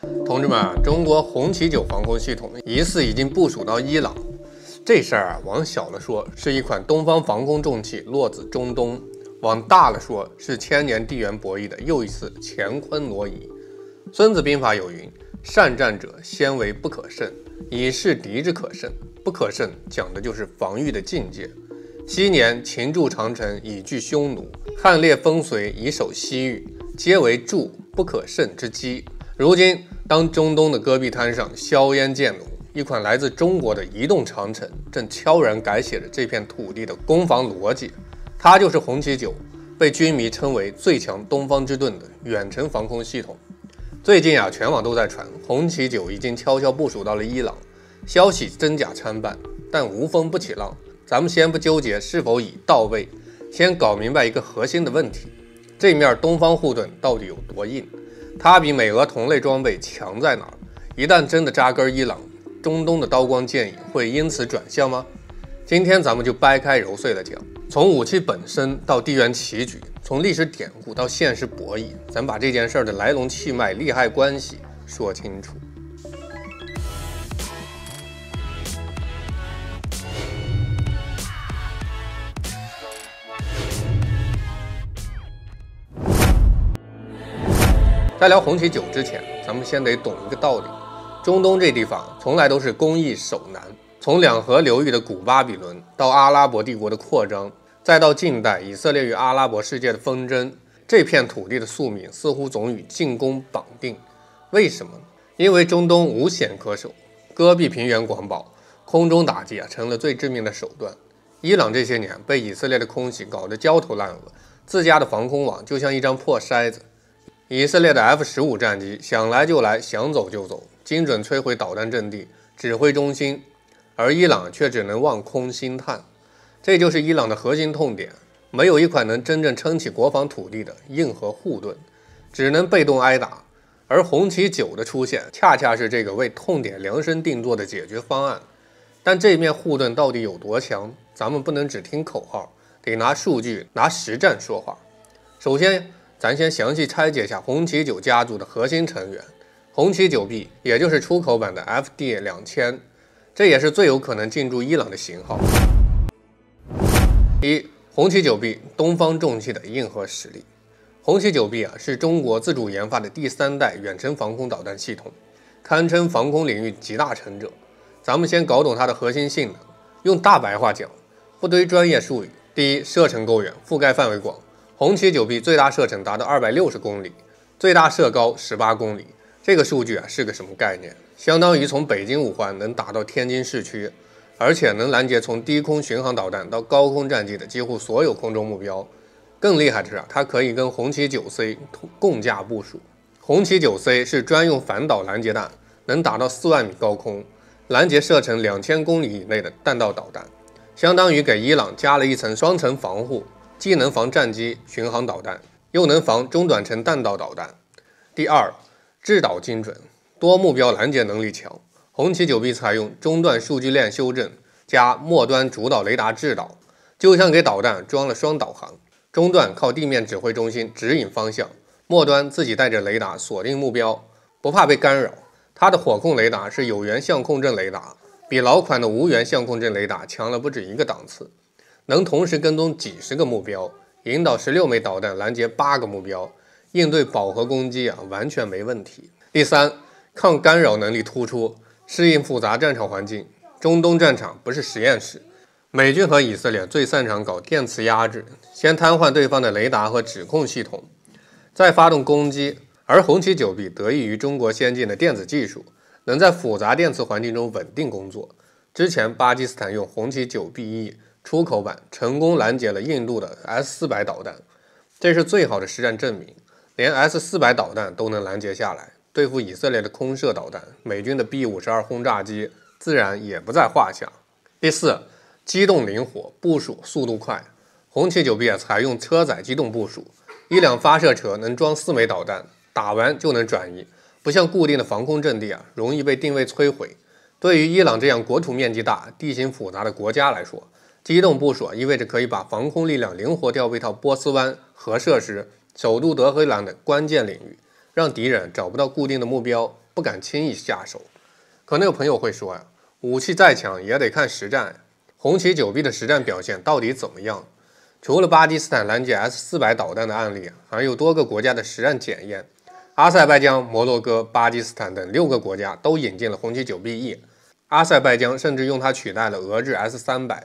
同志们，中国红旗9防空系统疑似已经部署到伊朗。这事儿往小了说，是一款东方防空重器落子中东；往大了说，是千年地缘博弈的又一次乾坤挪移。孙子兵法有云：“善战者，先为不可胜，以示敌之可胜。”不可胜讲的就是防御的境界。昔年秦筑长城以拒匈奴，汉列风绥以守西域，皆为筑不可胜之机。如今，当中东的戈壁滩上硝烟渐浓，一款来自中国的移动长城正悄然改写着这片土地的攻防逻辑。它就是红旗9，被军迷称为最强东方之盾的远程防空系统。最近全网都在传红旗9已经悄悄部署到了伊朗，消息真假参半，但无风不起浪。咱们先不纠结是否已到位，先搞明白一个核心的问题：这面东方护盾到底有多硬？它比美俄同类装备强在哪儿？一旦真的扎根伊朗，中东的刀光剑影会因此转向吗？今天咱们就掰开揉碎了讲，从武器本身到地缘棋局，从历史典故到现实博弈，咱把这件事的来龙去脉、利害关系说清楚。在聊红旗9之前，咱们先得懂一个道理：中东这地方从来都是攻易守难。从两河流域的古巴比伦到阿拉伯帝国的扩张，再到近代以色列与阿拉伯世界的纷争，这片土地的宿命似乎总与进攻绑定。为什么呢？因为中东无险可守，戈壁平原广袤，空中打击成了最致命的手段。伊朗这些年被以色列的空袭搞得焦头烂额，自家的防空网就像一张破筛子。以色列的 F-15 战机想来就来，想走就走，精准摧毁导弹阵地、指挥中心，而伊朗却只能望空兴叹。这就是伊朗的核心痛点，没有一款能真正撑起国防土地的硬核护盾，只能被动挨打。而红旗9的出现，恰恰是这个为痛点量身定做的解决方案。但这面护盾到底有多强？咱们不能只听口号，得拿数据、拿实战说话。首先，咱先详细拆解一下红旗9家族的核心成员，红旗9B，也就是出口版的 FD-2000，这也是最有可能进驻伊朗的型号。一、红旗9B东方重器的硬核实力。红旗9B是中国自主研发的第3代远程防空导弹系统，堪称防空领域集大成者。咱们先搞懂它的核心性能，用大白话讲，不堆专业术语。第一，射程够远，覆盖范围广。红旗9B最大射程达到260公里，最大射高18公里。这个数据是个什么概念？相当于从北京5环能打到天津市区，而且能拦截从低空巡航导弹到高空战机的几乎所有空中目标。更厉害的是它可以跟红旗9C 共架部署。红旗9C 是专用反导拦截弹，能打到4万米高空，拦截射程2000公里以内的弹道导弹，相当于给伊朗加了一层双层防护。既能防战机、巡航导弹，又能防中短程弹道导弹。第二，制导精准，多目标拦截能力强。红旗9B采用中段数据链修正加末端主导雷达制导，就像给导弹装了双导航。中段靠地面指挥中心指引方向，末端自己带着雷达锁定目标，不怕被干扰。它的火控雷达是有源相控阵雷达，比老款的无源相控阵雷达强了不止一个档次。能同时跟踪几十个目标，引导16枚导弹拦截8个目标，应对饱和攻击完全没问题。第三，抗干扰能力突出，适应复杂战场环境。中东战场不是实验室，美军和以色列最擅长搞电磁压制，先瘫痪对方的雷达和指控系统，再发动攻击。而红旗9B得益于中国先进的电子技术，能在复杂电磁环境中稳定工作。之前巴基斯坦用红旗9B1出口版成功拦截了印度的 S-400 导弹，这是最好的实战证明。连 S-400 导弹都能拦截下来，对付以色列的空射导弹，美军的 B-52 轰炸机自然也不在话下。第四，机动灵活，部署速度快。红旗9B采用车载机动部署，一辆发射车能装4枚导弹，打完就能转移，不像固定的防空阵地容易被定位摧毁。对于伊朗这样国土面积大、地形复杂的国家来说，机动部署意味着可以把防空力量灵活调配到波斯湾、核设施、首都德黑兰的关键领域，让敌人找不到固定的目标，不敢轻易下手。可能有朋友会说呀，武器再强也得看实战。红旗9B的实战表现到底怎么样？除了巴基斯坦拦截 S-400导弹的案例，还有多个国家的实战检验。阿塞拜疆、摩洛哥、巴基斯坦等6个国家都引进了红旗 9B-E， 阿塞拜疆甚至用它取代了俄制 S-300，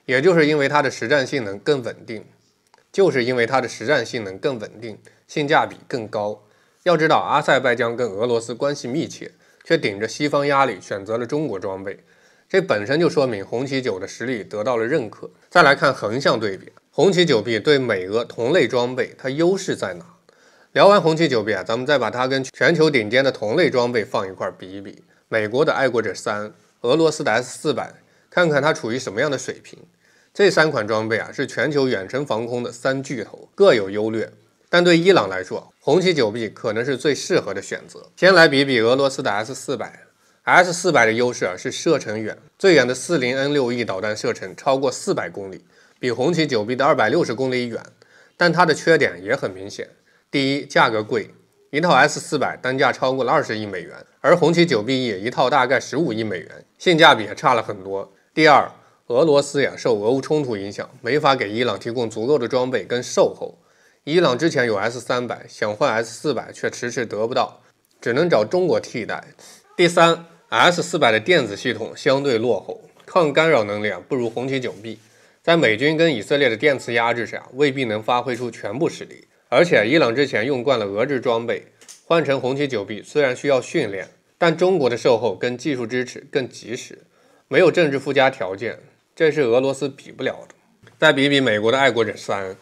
也就是因为它的实战性能更稳定，性价比更高。要知道，阿塞拜疆跟俄罗斯关系密切，却顶着西方压力选择了中国装备，这本身就说明红旗9的实力得到了认可。再来看横向对比，红旗 9B 对美俄同类装备，它优势在哪？聊完红旗 9B 咱们再把它跟全球顶尖的同类装备放一块比一比，美国的爱国者3，俄罗斯的 S-400，看看它处于什么样的水平。这3款装备是全球远程防空的3巨头，各有优劣。但对伊朗来说，红旗 9B 可能是最适合的选择。先来比比俄罗斯的 S-400。S-400 的优势是射程远，最远的 40N6E 导弹射程超过400公里，比红旗 9B 的260公里远。但它的缺点也很明显。第一，价格贵，一套 S-400 单价超过了20亿美元，而红旗 9B-E 一套大概15亿美元，性价比也差了很多。第二，俄罗斯受俄乌冲突影响，没法给伊朗提供足够的装备跟售后。伊朗之前有 S-300， 想换 S-400 却迟迟得不到，只能找中国替代。第三， S-400 的电子系统相对落后，抗干扰能力不如红旗 9B， 在美军跟以色列的电磁压制下，未必能发挥出全部实力。而且伊朗之前用惯了俄制装备，换成红旗 9B 虽然需要训练，但中国的售后跟技术支持更及时，没有政治附加条件，这是俄罗斯比不了的。再比比美国的爱国者3，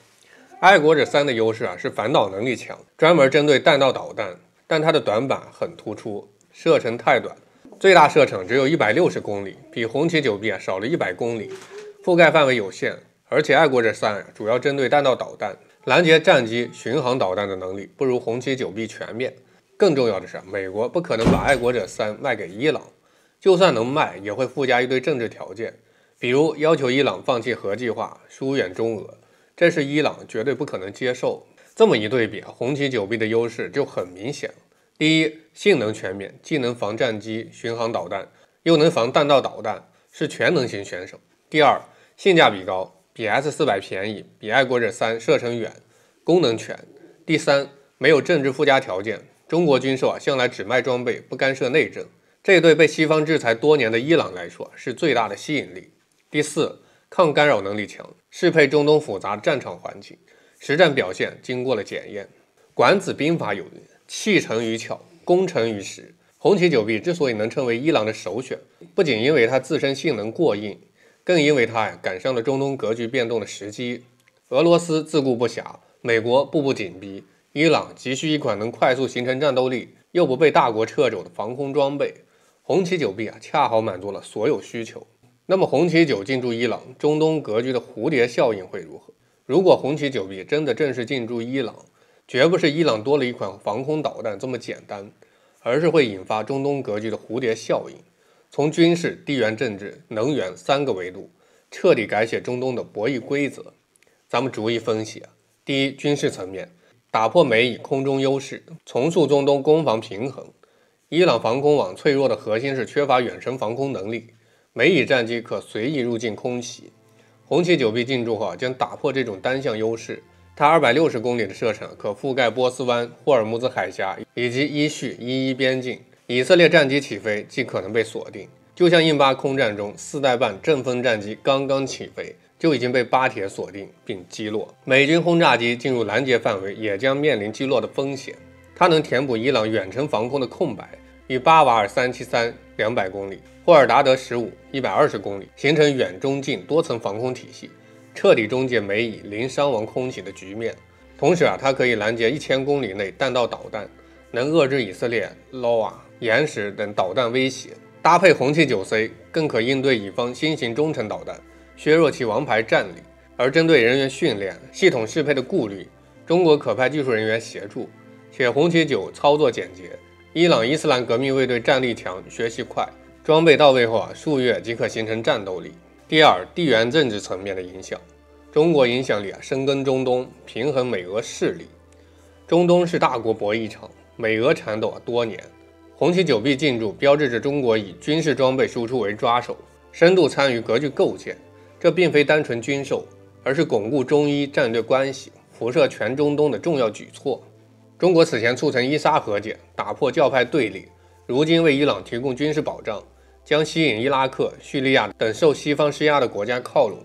爱国者3的优势是反导能力强，专门针对弹道导弹，但它的短板很突出，射程太短，最大射程只有160公里，比红旗 9B 少了100公里，覆盖范围有限。而且爱国者3主要针对弹道导弹，拦截战机、巡航导弹的能力不如红旗 9B 全面。更重要的是，美国不可能把爱国者3卖给伊朗，就算能卖，也会附加一堆政治条件，比如要求伊朗放弃核计划，疏远中俄，这是伊朗绝对不可能接受。这么一对比，红旗 9B 的优势就很明显。第一，性能全面，既能防战机、巡航导弹，又能防弹道导弹，是全能型选手。第二，性价比高，比 S-400 便宜，比爱国者3射程远，功能全。第三，没有政治附加条件，中国军售向来只卖装备，不干涉内政，这对被西方制裁多年的伊朗来说是最大的吸引力。第四，抗干扰能力强，适配中东复杂战场环境，实战表现经过了检验。管子兵法有云：弃城于巧，攻城于实。红旗 9B 之所以能成为伊朗的首选，不仅因为它自身性能过硬，更因为它赶上了中东格局变动的时机。俄罗斯自顾不暇，美国步步紧逼，伊朗急需一款能快速形成战斗力又不被大国掣肘的防空装备。红旗 9B 恰好满足了所有需求。那么红旗9进驻伊朗，中东格局的蝴蝶效应会如何？如果红旗 9B 真的正式进驻伊朗，绝不是伊朗多了一款防空导弹这么简单，而是会引发中东格局的蝴蝶效应，从军事、地缘政治、能源3个维度彻底改写中东的博弈规则。咱们逐一分析。第一，军事层面，打破美以空中优势，重塑中东攻防平衡。伊朗防空网脆弱的核心是缺乏远程防空能力，美以战机可随意入境空袭。红旗 9B 进驻后将打破这种单向优势，它260公里的射程可覆盖波斯湾、霍尔木兹海峡以及伊叙伊边境。以色列战机起飞既可能被锁定，就像印巴空战中4代半阵风战机刚刚起飞就已经被巴铁锁定并击落。美军轰炸机进入拦截范围也将面临击落的风险。它能填补伊朗远程防空的空白，与巴瓦尔373 200公里、霍尔达德15 120公里形成远中近多层防空体系，彻底终结美以零伤亡空袭的局面。同时它可以拦截1000公里内弹道导弹，能遏制以色列 LOA、岩石等导弹威胁。搭配红旗 9C 更可应对乙方新型中程导弹，削弱其王牌战力。而针对人员训练、系统适配的顾虑，中国可派技术人员协助，且红旗9操作简洁，伊朗伊斯兰革命卫队战力强，学习快，装备到位后数月即可形成战斗力。第二，地缘政治层面的影响，中国影响力深耕中东，平衡美俄势力。中东是大国博弈场，美俄缠斗多年，红旗九 B 进驻标志着中国以军事装备输出为抓手，深度参与格局构建。这并非单纯军售，而是巩固中伊战略关系、辐射全中东的重要举措。中国此前促成伊沙和解，打破教派对立，如今为伊朗提供军事保障，将吸引伊拉克、叙利亚等受西方施压的国家靠拢，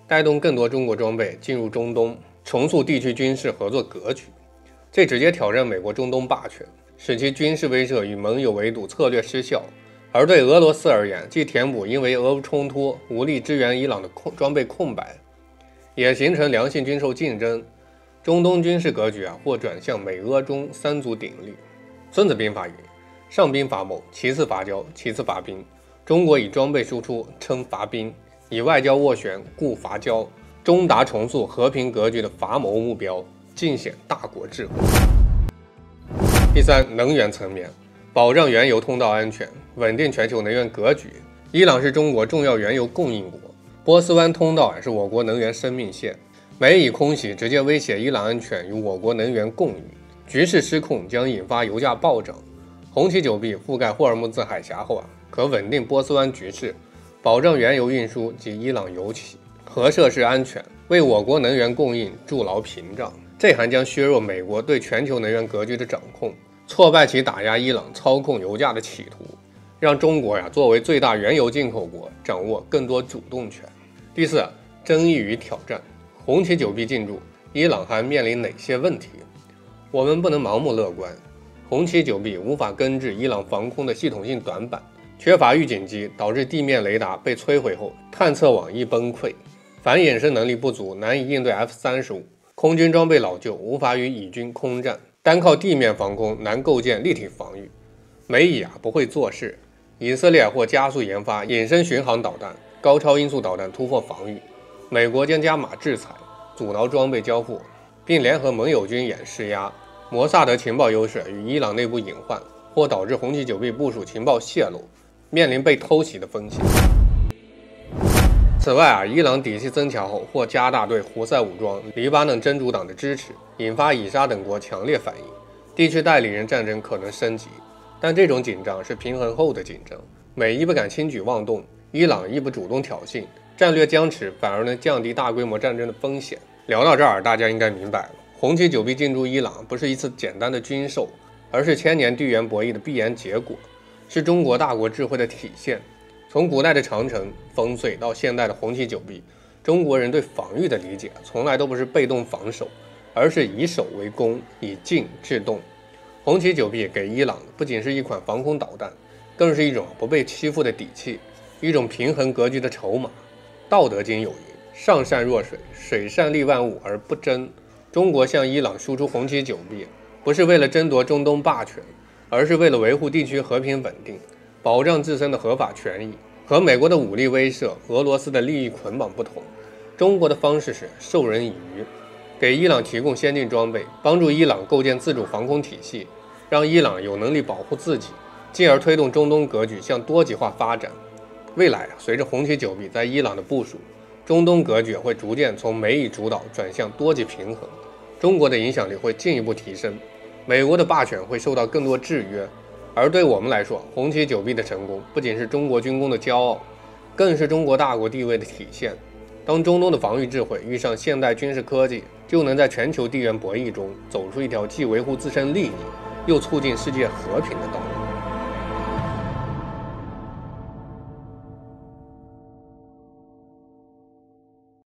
带动更多中国装备进入中东，重塑地区军事合作格局。这直接挑战美国中东霸权，使其军事威慑与盟友围堵策略失效。而对俄罗斯而言，既填补因为俄乌冲突无力支援伊朗的装备空白，也形成良性军售竞争。中东军事格局或转向美俄中三足鼎立。孙子兵法云：上兵伐谋，其次伐交，其次伐兵。中国以装备输出称伐兵，以外交斡旋故伐交，终达重塑和平格局的伐谋目标，尽显大国智慧。第三，能源层面，保障原油通道安全，稳定全球能源格局。伊朗是中国重要原油供应国，波斯湾通道是我国能源生命线，美以空袭直接威胁伊朗安全与我国能源供应，局势失控将引发油价暴涨。红旗九 B 覆盖霍尔木兹海峡后可稳定波斯湾局势，保障原油运输及伊朗油企核设施安全，为我国能源供应筑牢屏障。这还将削弱美国对全球能源格局的掌控，挫败其打压伊朗、操控油价的企图，让中国作为最大原油进口国掌握更多主动权。第四，争议与挑战。红旗九 B 进驻，伊朗还面临哪些问题？我们不能盲目乐观。红旗九 B 无法根治伊朗防空的系统性短板，缺乏预警机导致地面雷达被摧毁后探测网易崩溃，反衍生能力不足，难以应对 F-35，空军装备老旧，无法与以军空战，单靠地面防空难构建立体防御。美以不会做事，以色列或加速研发隐身巡航导弹、高超音速导弹突破防御，美国将加码制裁，阻挠装备交付，并联合盟友军演施压。摩萨德情报优势与伊朗内部隐患，或导致红旗九 B 部署情报泄露，面临被偷袭的风险。此外伊朗底气增强后，或加大对胡塞武装、黎巴嫩真主党的支持，引发以沙等国强烈反应，地区代理人战争可能升级。但这种紧张是平衡后的紧张，美伊不敢轻举妄动，伊朗亦不主动挑衅，战略僵持反而能降低大规模战争的风险。聊到这儿，大家应该明白了，红旗九 B 进驻伊朗不是一次简单的军售，而是千年地缘博弈的必然结果，是中国大国智慧的体现。从古代的长城、烽燧到现代的红旗九 B， 中国人对防御的理解从来都不是被动防守，而是以守为攻，以静制动。红旗九 B 给伊朗的不仅是一款防空导弹，更是一种不被欺负的底气，一种平衡格局的筹码。道德经有云：上善若水，水善利万物而不争。中国向伊朗输出红旗九 B， 不是为了争夺中东霸权，而是为了维护地区和平稳定，保障自身的合法权益。和美国的武力威慑、俄罗斯的利益捆绑不同，中国的方式是授人以渔，给伊朗提供先进装备，帮助伊朗构建自主防空体系，让伊朗有能力保护自己，进而推动中东格局向多极化发展。未来随着红旗九 B 在伊朗的部署，中东格局会逐渐从美以主导转向多极平衡，中国的影响力会进一步提升，美国的霸权会受到更多制约。而对我们来说，红旗九 B 的成功不仅是中国军工的骄傲，更是中国大国地位的体现。当中东的防御智慧遇上现代军事科技，就能在全球地缘博弈中走出一条既维护自身利益，又促进世界和平的道路。